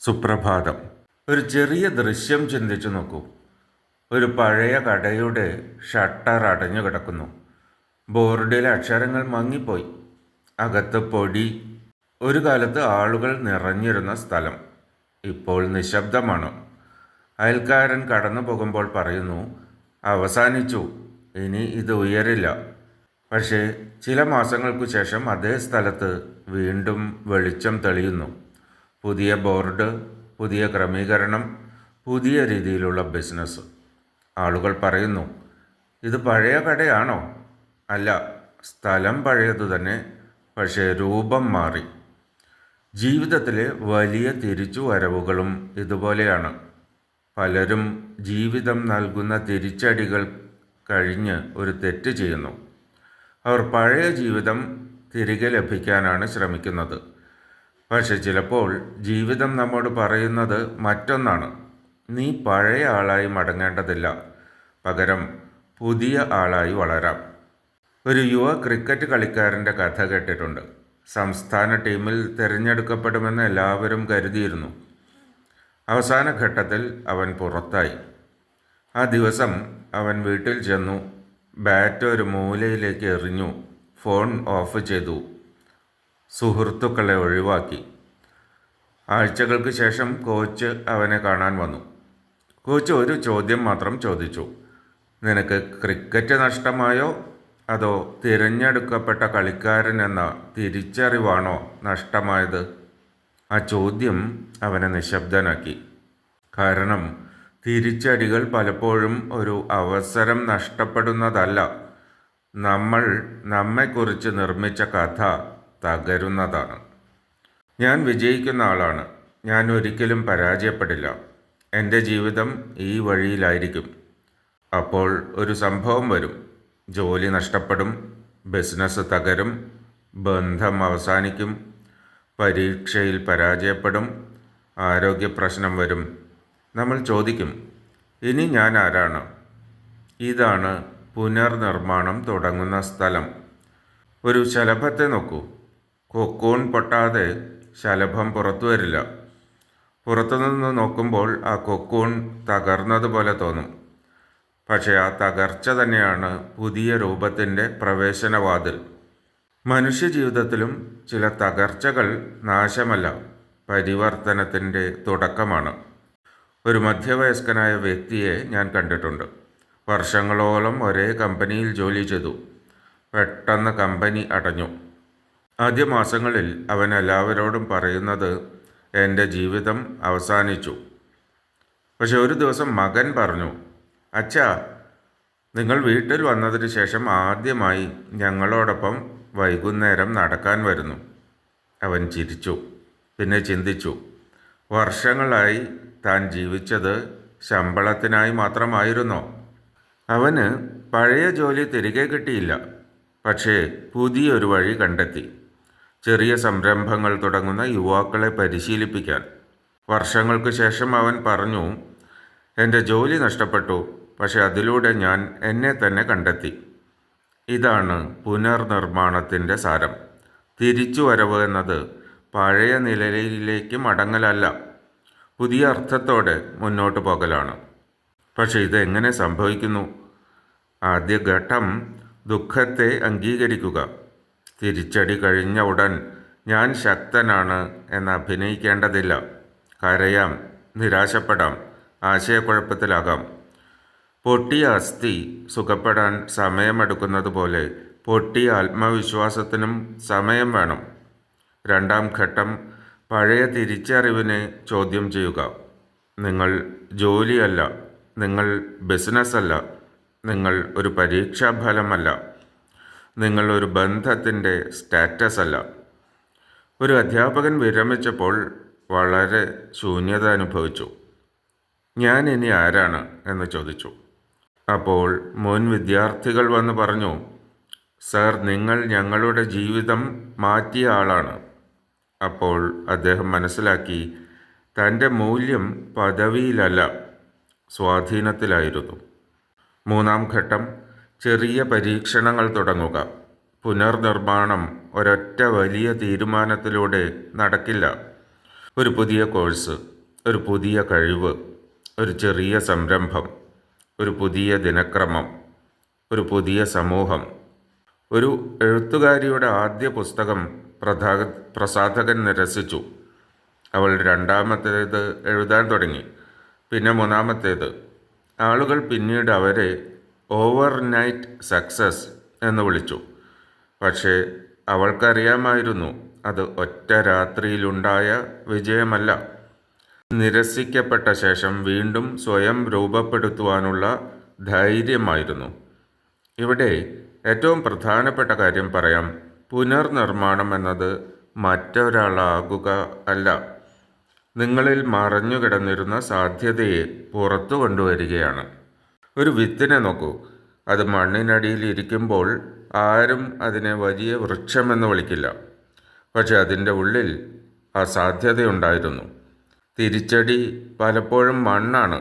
സുപ്രഭാതം. ഒരു ചെറിയ ദൃശ്യം ചിന്തിച്ചു നോക്കൂ. ഒരു പഴയ കടയുടെ ഷട്ടർ അടഞ്ഞു കിടക്കുന്നു. ബോർഡിലെ അക്ഷരങ്ങൾ മങ്ങിപ്പോയി. അകത്ത് പൊടി. ഒരു കാലത്ത് ആളുകൾ നിറഞ്ഞിരുന്ന സ്ഥലം ഇപ്പോൾ നിശബ്ദമാണ്. അയൽക്കാരൻ കടന്നു പോകുമ്പോൾ പറയുന്നു, അവസാനിച്ചു, ഇനി ഇത് ഉയരില്ല. പക്ഷേ ചില മാസങ്ങൾക്കു ശേഷം അതേ സ്ഥലത്ത് വീണ്ടും വെളിച്ചം തെളിയുന്നു. പുതിയ ബോർഡ്, പുതിയ ക്രമീകരണം, പുതിയ രീതിയിലുള്ള ബിസിനസ്. ആളുകൾ പറയുന്നു, ഇത് പഴയ കടയാണോ? അല്ല, സ്ഥലം പഴയതു തന്നെ, പക്ഷേ രൂപം മാറി. ജീവിതത്തിലെ വലിയ തിരിച്ചുവരവുകളും ഇതുപോലെയാണ്. പലരും ജീവിതം നൽകുന്ന തിരിച്ചടികൾ കഴിഞ്ഞ് ഒരു തെറ്റ് ചെയ്യുന്നു. അവർ പഴയ ജീവിതം തിരികെ ലഭിക്കാനാണ് ശ്രമിക്കുന്നത്. പക്ഷെ ചിലപ്പോൾ ജീവിതം നമ്മോട് പറയുന്നത് മറ്റൊന്നാണ്. നീ പഴയ ആളായി മടങ്ങേണ്ടതില്ല, പകരം പുതിയ ആളായി വളരാം. ഒരു യുവ ക്രിക്കറ്റ് കളിക്കാരൻ്റെ കഥ കേട്ടിട്ടുണ്ട്. സംസ്ഥാന ടീമിൽ തിരഞ്ഞെടുക്കപ്പെടുമെന്ന് എല്ലാവരും കരുതിയിരുന്നു. അവസാന ഘട്ടത്തിൽ അവൻ പുറത്തായി. ആ ദിവസം അവൻ വീട്ടിൽ ചെന്നു, ബാറ്റ് ഒരു മൂലയിലേക്ക് എറിഞ്ഞു, ഫോൺ ഓഫ് ചെയ്തു, സുഹൃത്തുക്കളെ ഒഴിവാക്കി. ആഴ്ചകൾക്ക് ശേഷം കോച്ച് അവനെ കാണാൻ വന്നു. കോച്ച് ഒരു ചോദ്യം മാത്രം ചോദിച്ചു, നിനക്ക് ക്രിക്കറ്റ് നഷ്ടമായോ അതോ തിരഞ്ഞെടുക്കപ്പെട്ട കളിക്കാരൻ എന്ന തിരിച്ചറിവാണോ നഷ്ടമായത്? ആ ചോദ്യം അവനെ നിശബ്ദനാക്കി. കാരണം തിരിച്ചടികൾ പലപ്പോഴും ഒരു അവസരം നഷ്ടപ്പെടുന്നതല്ല, നമ്മൾ നമ്മെക്കുറിച്ച് നിർമ്മിച്ച കഥ തകരുന്നതാണ്. ഞാൻ വിജയിക്കുന്ന ആളാണ്, ഞാൻ ഒരിക്കലും പരാജയപ്പെടില്ല, എൻ്റെ ജീവിതം ഈ വഴിയിലായിരിക്കും. അപ്പോൾ ഒരു സംഭവം വരും. ജോലി നഷ്ടപ്പെടും, ബിസിനസ് തകരും, ബന്ധം അവസാനിക്കും, പരീക്ഷയിൽ പരാജയപ്പെടും, ആരോഗ്യ പ്രശ്നം വരും. നമ്മൾ ചോദിക്കും, ഇനി ഞാൻ ആരാണ്? ഇതാണ് പുനർനിർമ്മാണം തുടങ്ങുന്ന സ്ഥലം. ഒരു ശലഭത്തെ നോക്കൂ. കൊക്കൂൺ പൊട്ടാതെ ശലഭം പുറത്തു വരില്ല. പുറത്തുനിന്ന് നോക്കുമ്പോൾ ആ കൊക്കൂൺ തകർന്നതുപോലെ തോന്നും. പക്ഷേ ആ തകർച്ച തന്നെയാണ് പുതിയ രൂപത്തിൻ്റെ പ്രവേശനവാതിൽ. മനുഷ്യജീവിതത്തിലും ചില തകർച്ചകൾ നാശമല്ല, പരിവർത്തനത്തിൻ്റെ തുടക്കമാണ്. ഒരു മധ്യവയസ്കനായ വ്യക്തിയെ ഞാൻ കണ്ടിട്ടുണ്ട്. വർഷങ്ങളോളം ഒരേ കമ്പനിയിൽ ജോലി ചെയ്തു. പെട്ടെന്ന് കമ്പനി അടഞ്ഞു. ആദ്യ മാസങ്ങളിൽ അവൻ എല്ലാവരോടും പറയുന്നത്, എൻ്റെ ജീവിതം അവസാനിച്ചു. പക്ഷെ ഒരു ദിവസം മകൻ പറഞ്ഞു, അച്ഛാ, നിങ്ങൾ വീട്ടിൽ വന്നതിന് ശേഷം ആദ്യമായി ഞങ്ങളോടൊപ്പം വൈകുന്നേരം നടക്കാൻ വരുന്നു. അവൻ ചിരിച്ചു. പിന്നെ ചിന്തിച്ചു, വർഷങ്ങളായി താൻ ജീവിച്ചത് ശമ്പളത്തിനായി മാത്രമായിരുന്നോ? അവന് പഴയ ജോലി തിരികെ കിട്ടിയില്ല, പക്ഷേ പുതിയൊരു വഴി കണ്ടെത്തി. ചെറിയ സംരംഭങ്ങൾ തുടങ്ങുന്ന യുവാക്കളെ പരിശീലിപ്പിക്കാൻ. വർഷങ്ങൾക്ക് ശേഷം അവൻ പറഞ്ഞു, എൻ്റെ ജോലി നഷ്ടപ്പെട്ടു, പക്ഷെ അതിലൂടെ ഞാൻ എന്നെ തന്നെ കണ്ടെത്തി. ഇതാണ് പുനർനിർമ്മാണത്തിൻ്റെ സാരം. തിരിച്ചുവരവ് എന്നത് പഴയ നിലയിലേക്ക് മടങ്ങലല്ല, പുതിയ അർത്ഥത്തോടെ മുന്നോട്ട് പോകലാണ്. പക്ഷെ ഇതെങ്ങനെ സംഭവിക്കുന്നു? ആദ്യ ഘട്ടം ദുഃഖത്തെ അംഗീകരിക്കുക. തിരിച്ചടി കഴിഞ്ഞ ഉടൻ ഞാൻ ശക്തനാണ് എന്ന് അഭിനയിക്കേണ്ടതില്ല. കരയാം, നിരാശപ്പെടാം, ആശയക്കുഴപ്പത്തിലാകാം. പൊട്ടിയ അസ്ഥി സുഖപ്പെടാൻ സമയമെടുക്കുന്നത് പോലെ പൊട്ടിയ ആത്മവിശ്വാസത്തിനും സമയം വേണം. രണ്ടാം ഘട്ടം പഴയ തിരിച്ചറിവിനെ ചോദ്യം ചെയ്യുക. നിങ്ങൾ ജോലിയല്ല, നിങ്ങൾ ബിസിനസ്സല്ല, നിങ്ങൾ ഒരു പരീക്ഷാഫലമല്ല, നിങ്ങൾ ഒരു ബന്ധത്തിൻ്റെ സ്റ്റാറ്റസ് അല്ല. ഒരു അധ്യാപകൻ വിരമിച്ചപ്പോൾ വളരെ ശൂന്യത അനുഭവിച്ചു. ഞാൻ ഇനി ആരാണ് എന്ന് ചോദിച്ചു. അപ്പോൾ മുൻ വിദ്യാർത്ഥികൾ വന്ന് പറഞ്ഞു, സർ, നിങ്ങൾ ഞങ്ങളുടെ ജീവിതം മാറ്റിയ ആളാണ്. അപ്പോൾ അദ്ദേഹം മനസ്സിലാക്കി, തൻ്റെ മൂല്യം പദവിയിലല്ല, സ്വാധീനത്തിലായിരുന്നു. മൂന്നാം ഘട്ടം ചെറിയ പരീക്ഷണങ്ങൾ തുടങ്ങുക. പുനർനിർമ്മാണം ഒരൊറ്റ വലിയ തീരുമാനത്തിലൂടെ നടക്കില്ല. ഒരു പുതിയ കോഴ്സ്, ഒരു പുതിയ കഴിവ്, ഒരു ചെറിയ സംരംഭം, ഒരു പുതിയ ദിനക്രമം, ഒരു പുതിയ സമൂഹം. ഒരു എഴുത്തുകാരിയുടെ ആദ്യ പുസ്തകം പ്രസാധകൻ നിരസിച്ചു. അവൾ രണ്ടാമത്തേത് എഴുതാൻ തുടങ്ങി, പിന്നെ മൂന്നാമത്തേത്. ആളുകൾ പിന്നീട് അവരെ ഓവർനൈറ്റ് സക്സസ് എന്ന് വിളിച്ചു. പക്ഷേ അവൾക്കറിയാമായിരുന്നു അത് ഒറ്റ രാത്രിയിലുണ്ടായ വിജയമല്ല. നിരസിക്കപ്പെട്ട ശേഷം വീണ്ടും സ്വയം രൂപപ്പെടുത്തുവാനുള്ള ധൈര്യമായിരുന്നു. ഇവിടെ ഏറ്റവും പ്രധാനപ്പെട്ട കാര്യം പറയാം. പുനർനിർമ്മാണം എന്നത് മറ്റൊരാളാകുക അല്ല, നിങ്ങളിൽ മറഞ്ഞുകിടന്നിരുന്ന സാധ്യതയെ പുറത്തു കൊണ്ടുവരികയാണ്. ഒരു വിത്തിനെ നോക്കൂ. അത് മണ്ണിനടിയിൽ ഇരിക്കുമ്പോൾ ആരും അതിനെ വലിയ വൃക്ഷമെന്ന് വിളിക്കില്ല. പക്ഷെ അതിൻ്റെ ഉള്ളിൽ ആ സാധ്യതയുണ്ടായിരുന്നു. തിരിച്ചടി പലപ്പോഴും മണ്ണാണ്,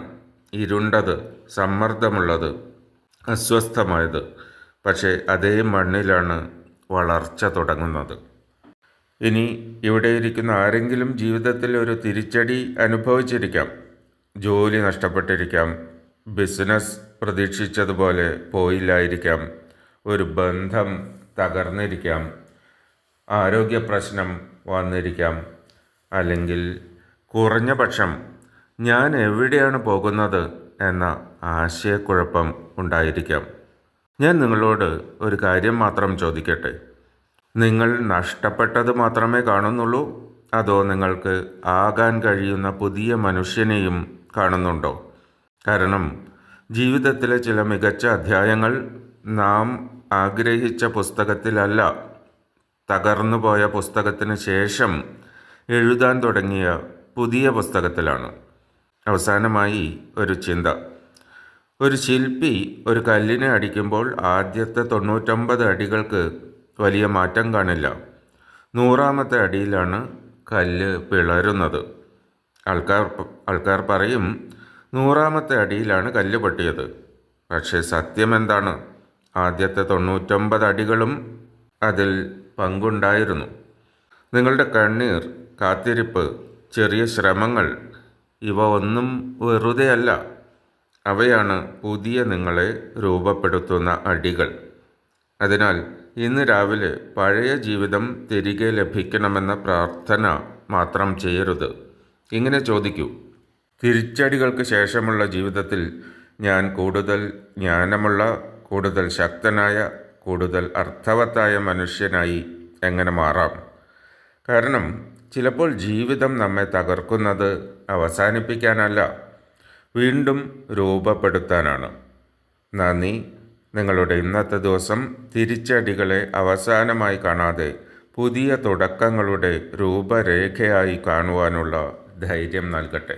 ഇരുണ്ടത്, സമ്മർദ്ദമുള്ളത്, അസ്വസ്ഥമായത്. പക്ഷേ അതേ മണ്ണിലാണ് വളർച്ച തുടങ്ങുന്നത്. ഇനി ഇവിടെ ഇരിക്കുന്ന ആരെങ്കിലും ജീവിതത്തിൽ ഒരു തിരിച്ചടി അനുഭവിച്ചിരിക്കാം. ജോലി നഷ്ടപ്പെട്ടിരിക്കാം, ബിസിനസ് പ്രതീക്ഷിച്ചതുപോലെ പോയില്ലായിരിക്കാം, ഒരു ബന്ധം തകർന്നിരിക്കാം, ആരോഗ്യ പ്രശ്നം വന്നിരിക്കാം, അല്ലെങ്കിൽ കുറഞ്ഞ പക്ഷം ഞാൻ എവിടെയാണ് പോകുന്നത് എന്ന ആശയക്കുഴപ്പം ഉണ്ടായിരിക്കാം. ഞാൻ നിങ്ങളോട് ഒരു കാര്യം മാത്രം ചോദിക്കട്ടെ. നിങ്ങൾ നഷ്ടപ്പെട്ടത് മാത്രമേ കാണുന്നുള്ളൂ, അതോ നിങ്ങൾക്ക് ആകാൻ കഴിയുന്ന പുതിയ മനുഷ്യനെയും കാണുന്നുണ്ടോ? കാരണം ജീവിതത്തിലെ ചില മികച്ച അധ്യായങ്ങൾ നാം ആഗ്രഹിച്ച പുസ്തകത്തിലല്ല, തകർന്നുപോയ പുസ്തകത്തിന് ശേഷം എഴുതാൻ തുടങ്ങിയ പുതിയ പുസ്തകത്തിലാണ്. അവസാനമായി ഒരു ചിന്ത. ഒരു ശില്പി ഒരു കല്ലിനെ അടിക്കുമ്പോൾ ആദ്യത്തെ 99 അടികൾക്ക് വലിയ മാറ്റം കാണില്ല. 100ാമത്തെ അടിയിലാണ് കല്ല് പിളരുന്നത്. ആൾക്കാർ പറയും 100ാമത്തെ അടിയിലാണ് കല്ല് പൊട്ടിയത്. പക്ഷേ സത്യം എന്താണ്? ആദ്യത്തെ 99 അടികളും അതിൽ പങ്കുണ്ടായിരുന്നു. നിങ്ങളുടെ കണ്ണീർ, കാത്തിരിപ്പ്, ചെറിയ ശ്രമങ്ങൾ, ഇവ ഒന്നും വെറുതെയല്ല. അവയാണ് പുതിയ നിങ്ങളെ രൂപപ്പെടുത്തുന്ന അടികൾ. അതിനാൽ ഇന്ന് രാവിലെ പഴയ ജീവിതം തിരികെ ലഭിക്കണമെന്ന പ്രാർത്ഥന മാത്രം ചെയ്യരുത്. ഇങ്ങനെ ചോദിക്കൂ: തിരിച്ചടികൾക്ക് ശേഷമുള്ള ജീവിതത്തിൽ ഞാൻ കൂടുതൽ ജ്ഞാനമുള്ള, കൂടുതൽ ശക്തനായ, കൂടുതൽ അർത്ഥവത്തായ മനുഷ്യനായി എങ്ങനെ മാറാം? കാരണം ചിലപ്പോൾ ജീവിതം നമ്മെ തകർക്കുന്നത് അവസാനിപ്പിക്കാനല്ല, വീണ്ടും രൂപപ്പെടുത്താനാണ്. നന്ദി. നിങ്ങളുടെ ഇന്നത്തെ ദിവസം തിരിച്ചടികളെ അവസാനമായി കാണാതെ പുതിയ തുടക്കങ്ങളുടെ രൂപരേഖയായി കാണുവാനുള്ള ധൈര്യം നൽകട്ടെ.